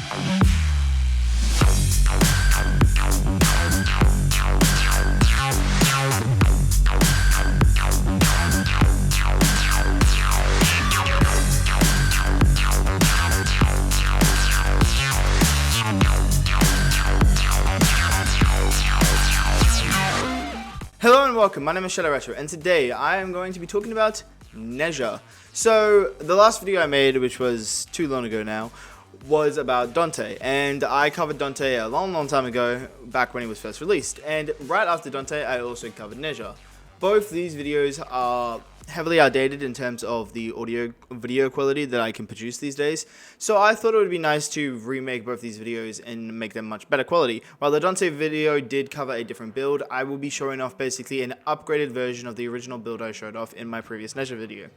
Hello and welcome, my name is Retro, and today I am going to be talking about Nezha. So, the last video I made, which was too long ago now, was about Dante, and I covered Dante a long time ago, back when he was first released, and right after Dante I also covered Nezha. Both these videos are heavily outdated in terms of the video quality that I can produce these days, so I thought it would be nice to remake both these videos and make them much better quality. While the Dante video did cover a different build, I will be showing off basically an upgraded version of the original build I showed off in my previous Nezha video.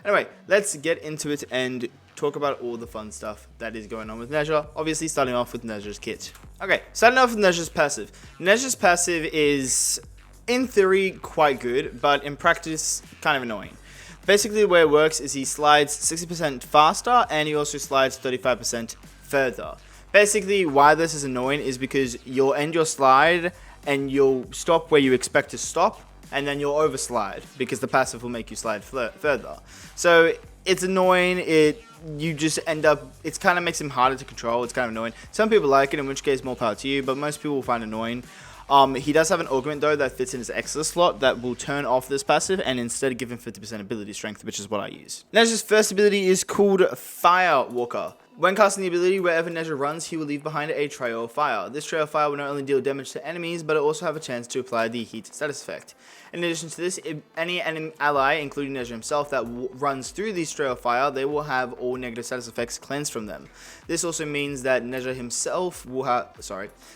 Anyway, let's get into it and talk about all the fun stuff that is going on with Nezha, obviously starting off with Nezha's kit. Okay, starting off with Nezha's passive. Nezha's passive is, in theory, quite good, but in practice, kind of annoying. Basically, the way it works is he slides 60% faster, and he also slides 35% further. Basically, why this is annoying is because you'll end your slide, and you'll stop where you expect to stop, and then you'll overslide, because the passive will make you slide further. So, it's annoying, you just end up, it kind of makes him harder to control, it's kind of annoying. Some people like it, in which case more power to you, but most people will find it annoying. He does have an augment though that fits in his extra slot that will turn off this passive and instead give him 50% ability strength, which is what I use. Nezha's first ability is called Firewalker. When casting the ability, wherever Nezha runs, he will leave behind a trail of fire. This trail of fire will not only deal damage to enemies, but it also have a chance to apply the heat status effect. In addition to this, if any enemy ally, including Nezha himself, that runs through this trail of fire, they will have all negative status effects cleansed from them. This also means that Nezha himself will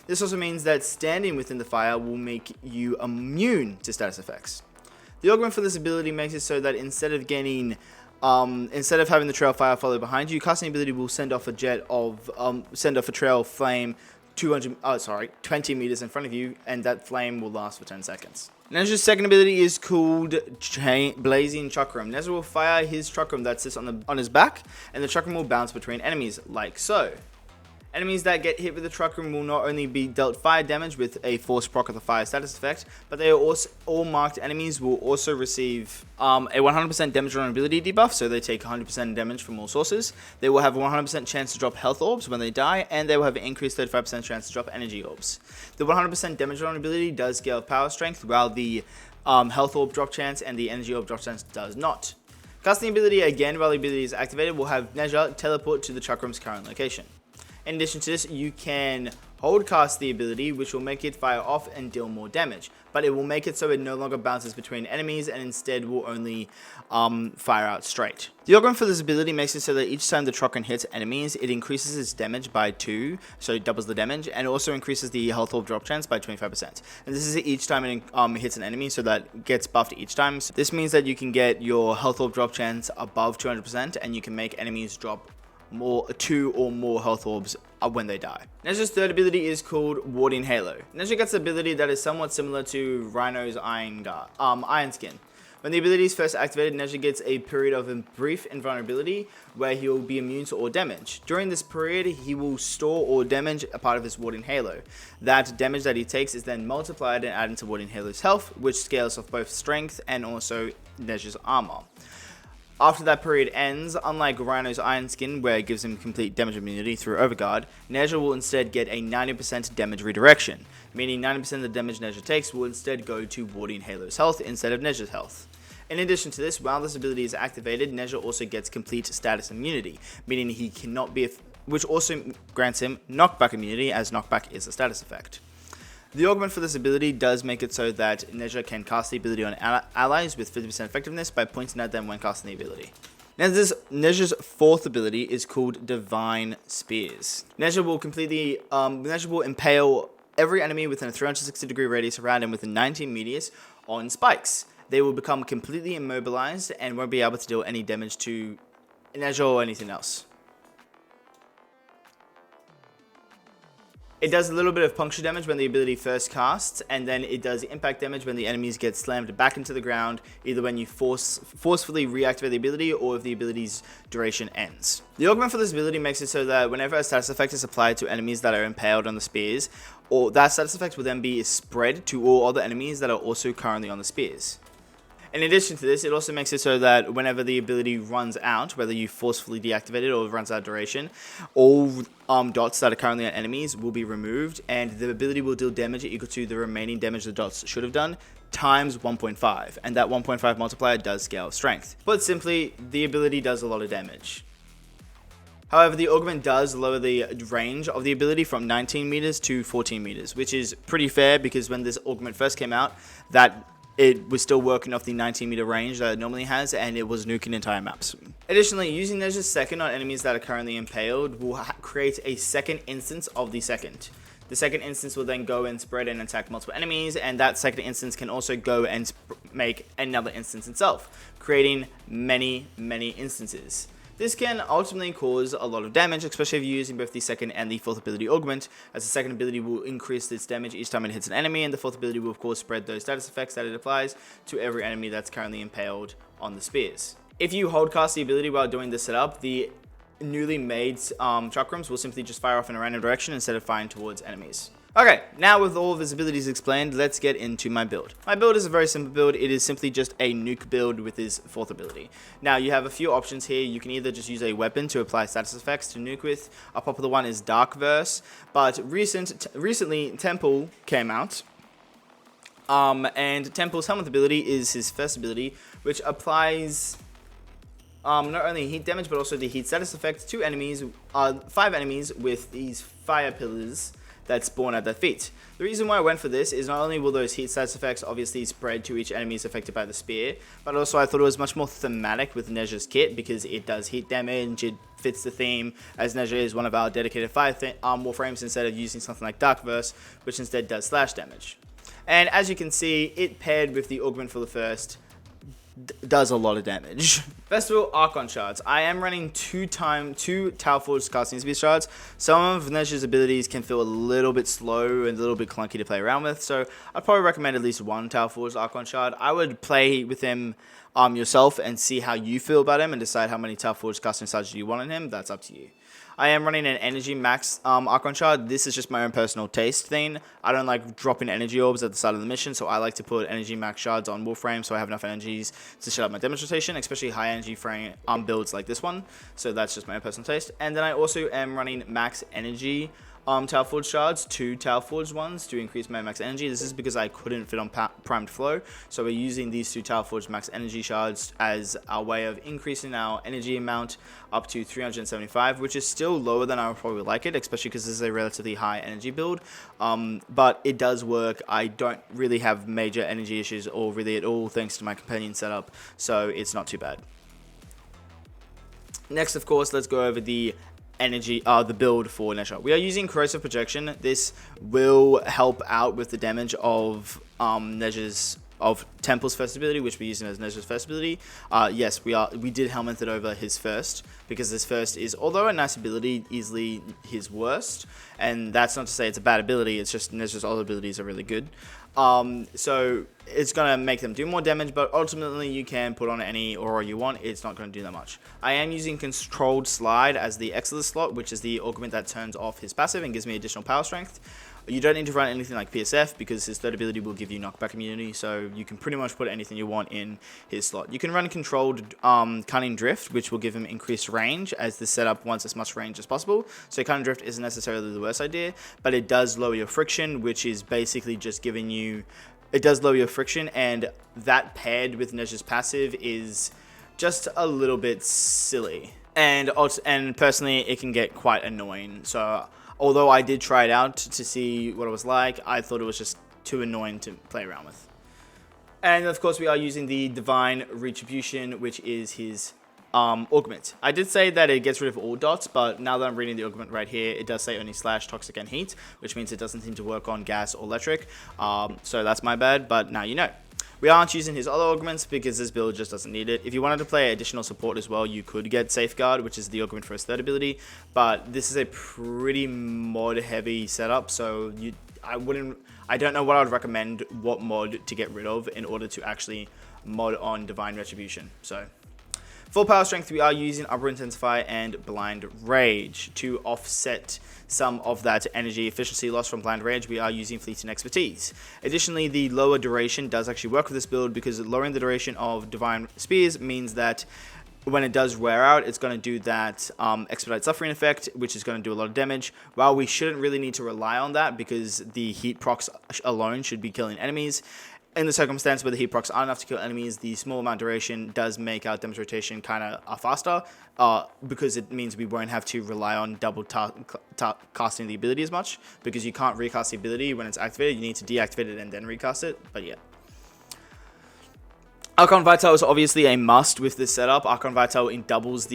This also means that standing within the fire will make you immune to status effects. The augment for this ability makes it so that instead of having the trail of fire follow behind you, casting ability will send off a trail of flame 20 meters in front of you, and that flame will last for 10 seconds. Nezha's second ability is called Blazing Chakram. Nezha will fire his chakram that sits on his back, and the chakram will bounce between enemies, like so. Enemies that get hit with the chakram will not only be dealt fire damage with a force proc of the fire status effect, but they are also, all marked enemies will also receive a 100% damage vulnerability debuff, so they take 100% damage from all sources. They will have a 100% chance to drop health orbs when they die, and they will have an increased 35% chance to drop energy orbs. The 100% damage vulnerability does scale power strength, while the health orb drop chance and the energy orb drop chance does not. Casting ability again while the ability is activated will have Nezha teleport to the chakram's current location. In addition to this, you can hold cast the ability, which will make it fire off and deal more damage, but it will make it so it no longer bounces between enemies and instead will only fire out straight. The augment for this ability makes it so that each time the chakram hits enemies, it increases its damage by 2, so it doubles the damage, and also increases the health orb drop chance by 25%. And this is each time it hits an enemy, so that gets buffed each time. So this means that you can get your health orb drop chance above 200%, and you can make enemies drop 2 or more health orbs when they die. Nezha's third ability is called Warding Halo. Nezha gets an ability that is somewhat similar to Rhino's Iron Skin. When the ability is first activated, Nezha gets a period of brief invulnerability where he will be immune to all damage. During this period, he will store all damage a part of his Warding Halo. That damage that he takes is then multiplied and added to Warding Halo's health, which scales off both strength and also Nezha's armor. After that period ends, unlike Rhino's Iron Skin, where it gives him complete damage immunity through Overguard, Nezha will instead get a 90% damage redirection, meaning 90% of the damage Nezha takes will instead go to Warding Halo's health instead of Nezha's health. In addition to this, while this ability is activated, Nezha also gets complete status immunity, meaning he cannot be, which also grants him knockback immunity, as knockback is a status effect. The augment for this ability does make it so that Nezha can cast the ability on allies with 50% effectiveness by pointing at them when casting the ability. Now, Nezha's fourth ability is called Divine Spears. Nezha will impale every enemy within a 360-degree radius around him within 19 meters on spikes. They will become completely immobilized and won't be able to deal any damage to Nezha or anything else. It does a little bit of puncture damage when the ability first casts, and then it does impact damage when the enemies get slammed back into the ground, either when you forcefully reactivate the ability or if the ability's duration ends. The augment for this ability makes it so that whenever a status effect is applied to enemies that are impaled on the spears, or that status effect will then be spread to all other enemies that are also currently on the spears. In addition to this, it also makes it so that whenever the ability runs out, whether you forcefully deactivate it or runs out of duration, all dots that are currently on enemies will be removed, and the ability will deal damage equal to the remaining damage the dots should have done, times 1.5, and that 1.5 multiplier does scale strength. But simply, the ability does a lot of damage. However, the augment does lower the range of the ability from 19 meters to 14 meters, which is pretty fair because when this augment first came out, it was still working off the 19 meter range that it normally has, and it was nuking entire maps. Additionally, using Nezha's second on enemies that are currently impaled will create a second instance of the second. The second instance will then go and spread and attack multiple enemies, and that second instance can also go and make another instance itself, creating many instances. This can ultimately cause a lot of damage, especially if you're using both the second and the fourth ability augment, as the second ability will increase its damage each time it hits an enemy, and the fourth ability will of course spread those status effects that it applies to every enemy that's currently impaled on the spears. If you hold cast the ability while doing this setup, the newly made chakrams will simply just fire off in a random direction instead of firing towards enemies. Okay, now with all of his abilities explained, let's get into my build. My build is a very simple build. It is simply just a nuke build with his fourth ability. Now, you have a few options here. You can either just use a weapon to apply status effects to nuke with. A popular one is Dark Verse, but recently Temple came out. And Temple's Helminth ability is his first ability, which applies not only heat damage, but also the heat status effect to enemies, 5 enemies with these fire pillars that spawn at their feet. The reason why I went for this is not only will those heat status effects obviously spread to each enemy affected by the spear, but also I thought it was much more thematic with Nezha's kit because it does heat damage, it fits the theme, as Nezha is one of our dedicated fire Warframes instead of using something like Dark Verse, which instead does slash damage. And as you can see, it paired with the augment for the first does a lot of damage. First of all, Archon Shards. I am running two Talforged casting speed shards. Some of Nezha's abilities can feel a little bit slow and a little bit clunky to play around with, so I'd probably recommend at least one Talforged Archon Shard. I would play with him yourself and see how you feel about him and decide how many Talforged casting shards you want on him. That's up to you. I am running an energy max Archon Shard. This is just my own personal taste thing. I don't like dropping energy orbs at the start of the mission, so I like to put energy max shards on Warframe so I have enough energies to shut up my damage rotation, especially high energy frame builds like this one. So that's just my own personal taste. And then I also am running max energy Talforged shards, 2 Talforged ones to increase my max energy. This is because I couldn't fit on primed flow, so we're using these 2 Talforged max energy shards as our way of increasing our energy amount up to 375, which is still lower than I would probably like it, especially because this is a relatively high energy build, but it does work. I don't really have major energy issues or really at all thanks to my companion setup, so it's not too bad. Next, of course, let's go over the build for Nezha. We are using corrosive projection. This will help out with the damage of Temple's first ability, which we're using as Nezha's first ability. Yes, we did Helminth it over his first, because his first is, although a nice ability, easily his worst, and that's not to say it's a bad ability, it's just Nezha's other abilities are really good. So it's going to make them do more damage, but ultimately you can put on any aura you want. It's not going to do that much. I am using Controlled Slide as the Exilus slot, which is the augment that turns off his passive and gives me additional power strength. You don't need to run anything like PSF because his third ability will give you knockback immunity, so you can pretty much put anything you want in his slot. You can run Controlled Cunning Drift, which will give him increased range, as the setup wants as much range as possible. So Cunning Drift isn't necessarily the worst idea, but it does lower your friction, which is basically just giving you... It does lower your friction, and that paired with Nezha's passive is just a little bit silly. And personally, it can get quite annoying, so... Although I did try it out to see what it was like, I thought it was just too annoying to play around with. And of course we are using the Divine Retribution, which is his augment. I did say that it gets rid of all dots, but now that I'm reading the augment right here, it does say only slash, toxic, and heat, which means it doesn't seem to work on gas or electric. So that's my bad, but now you know. We aren't using his other augments because this build just doesn't need it. If you wanted to play additional support as well, you could get Safeguard, which is the augment for his third ability, but this is a pretty mod heavy setup, so I don't know what I would recommend what mod to get rid of in order to actually mod on Divine Retribution. So for power strength, we are using Upper Intensify and Blind Rage. To offset some of that energy efficiency loss from Blind Rage, we are using Fleeting Expertise. Additionally, the lower duration does actually work with this build because lowering the duration of Divine Spears means that when it does wear out, it's going to do that Expedite Suffering effect, which is going to do a lot of damage. While we shouldn't really need to rely on that because the heat procs alone should be killing enemies, in the circumstance where the heat procs aren't enough to kill enemies, the small amount duration does make our damage rotation kind of faster because it means we won't have to rely on double casting the ability as much, because you can't recast the ability when it's activated. You need to deactivate it and then recast it, but yeah. Archon Vital is obviously a must with this setup. Archon Vital doubles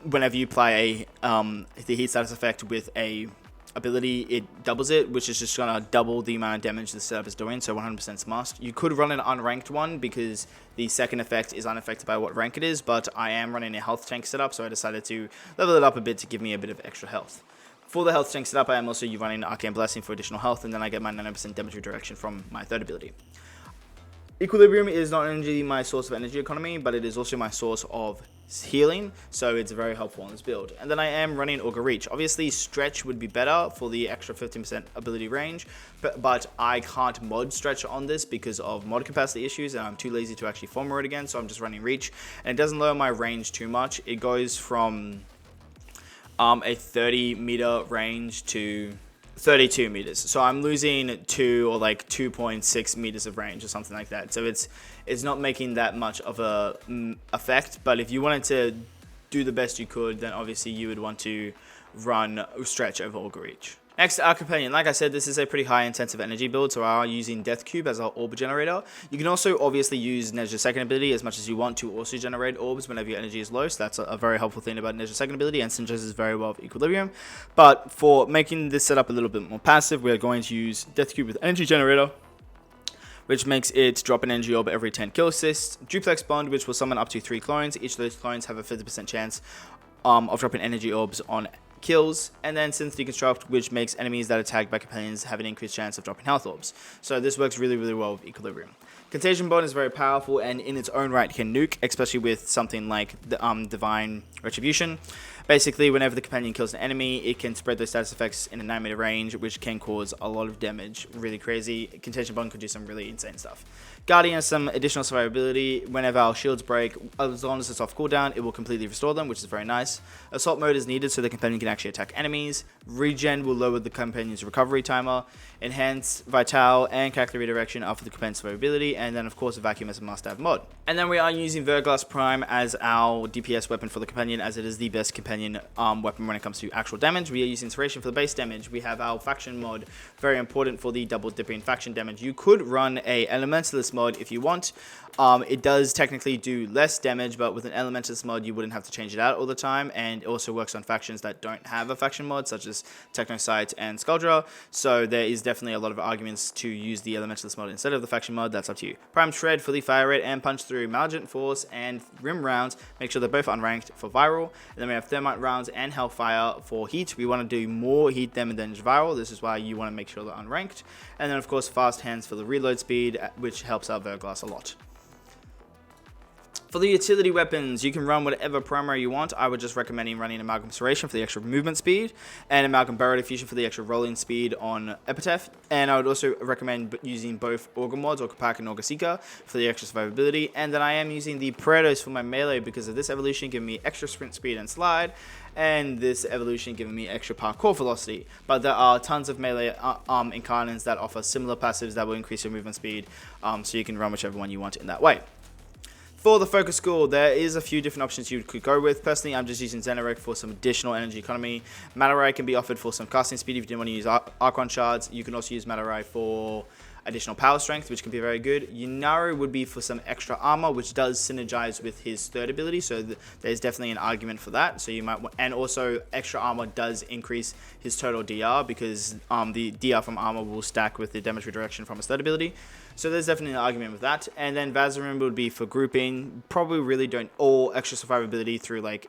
whenever you play the heat status effect with a ability, it doubles it, which is just gonna double the amount of damage the setup is doing, so 100% must. You could run an unranked one because the second effect is unaffected by what rank it is, but I am running a health tank setup, so I decided to level it up a bit to give me a bit of extra health. For the health tank setup, I am also running Arcane Blessing for additional health, and then I get my 90% damage redirection from my third ability. Equilibrium is not only my source of energy economy, but it is also my source of healing, so it's very helpful on this build. And then I am running Augur Reach. Obviously, Stretch would be better for the extra 15% ability range, but I can't mod Stretch on this because of mod capacity issues, and I'm too lazy to actually farm it again, so I'm just running Reach. And it doesn't lower my range too much. It goes from a 30 meter range to 32 meters, so I'm losing 2 or like 2.6 meters of range or something like that, so it's not making that much of a effect. But if you wanted to do the best you could, then obviously you would want to run Stretch over Augur Reach. Next, our companion. Like I said, this is a pretty high intensive energy build, so we are using Death Cube as our orb generator. You can also obviously use Nezha's second ability as much as you want to also generate orbs whenever your energy is low, so that's a very helpful thing about Nezha's second ability, and synergizes very well with Equilibrium. But for making this setup a little bit more passive, we are going to use Death Cube with Energy Generator, which makes it drop an energy orb every 10 kill assists. Duplex Bond, which will summon up to 3 clones. Each of those clones have a 50% chance of dropping energy orbs on kills. And then Synth Deconstruct, which makes enemies that are tagged by companions have an increased chance of dropping health orbs. So this works really, really well with Equilibrium. Contagion Bond is very powerful and in its own right can nuke, especially with something like the Divine Retribution. Basically, whenever the companion kills an enemy, it can spread those status effects in a 9 meter range, which can cause a lot of damage. Really crazy. Contagion Bond could do some really insane stuff. Guardian has some additional survivability. Whenever our shields break, as long as it's off cooldown, it will completely restore them, which is very nice. Assault mode is needed so the companion can actually attack enemies. Regen will lower the companion's recovery timer. Enhanced Vital and Calculated Redirection are for the companion's survivability. And then, of course, Vacuum is a must-have mod. And then we are using Verglass Prime as our DPS weapon for the companion, as it is the best companion weapon when it comes to actual damage. We are using Inspiration for the base damage. We have our Faction mod, very important for the double dipping faction damage. You could run a Elementalist mod if you want. It does technically do less damage, but with an Elementalist mod, you wouldn't have to change it out all the time, and it also works on factions that don't have a faction mod, such as Technocyte and Skuldra, so there is definitely a lot of arguments to use the Elementalist mod instead of the faction mod. That's up to you. Prime Shred for the fire rate and punch through Malignant Force and Rim rounds. Make sure they're both unranked for viral. And then we have Thermite rounds and Hellfire for heat. We want to do more heat damage than viral. This is why you want to make sure they're unranked. And then, of course, Fast Hands for the reload speed, which helps out Verglass a lot. For the utility weapons, you can run whatever primary you want. I would just recommend running Amalgam Serration for the extra movement speed, and Amalgam Barrow Diffusion for the extra rolling speed on Epitaph. And I would also recommend using both Augur mods, or Kapak and Augur Seeker, for the extra survivability. And then I am using the Paretos for my melee because of this evolution giving me extra sprint speed and slide, and this evolution giving me extra parkour velocity. But there are tons of melee incarnates that offer similar passives that will increase your movement speed, so you can run whichever one you want in that way. For the focus school, there is a few different options you could go with. Personally, I'm just using Xenarek for some additional energy economy. Matarai can be offered for some casting speed if you didn't want to use Archon Shards. You can also use Matarai for additional power strength, which can be very good. Yunari would be for some extra armor, which does synergize with his third ability, so there's definitely an argument for that. So you might, and also extra armor does increase his total DR, because the DR from armor will stack with the damage redirection from his third ability. So there's definitely an argument with that. And then Vazarin would be for grouping, probably really don't, or extra survivability through like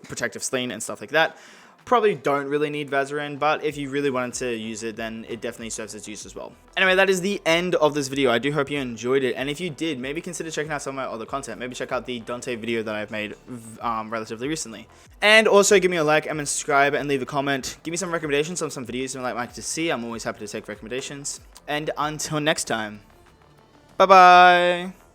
protective sling and stuff like that. Probably don't really need Vazarin, but if you really wanted to use it, then it definitely serves its use as well. Anyway, that is the end of this video. I do hope you enjoyed it, and if you did, maybe consider checking out some of my other content. Maybe check out the Dante video that I've made relatively recently. And also give me a like and subscribe and leave a comment. Give me some recommendations on some videos you might like to see. I'm always happy to take recommendations. And until next time, bye-bye!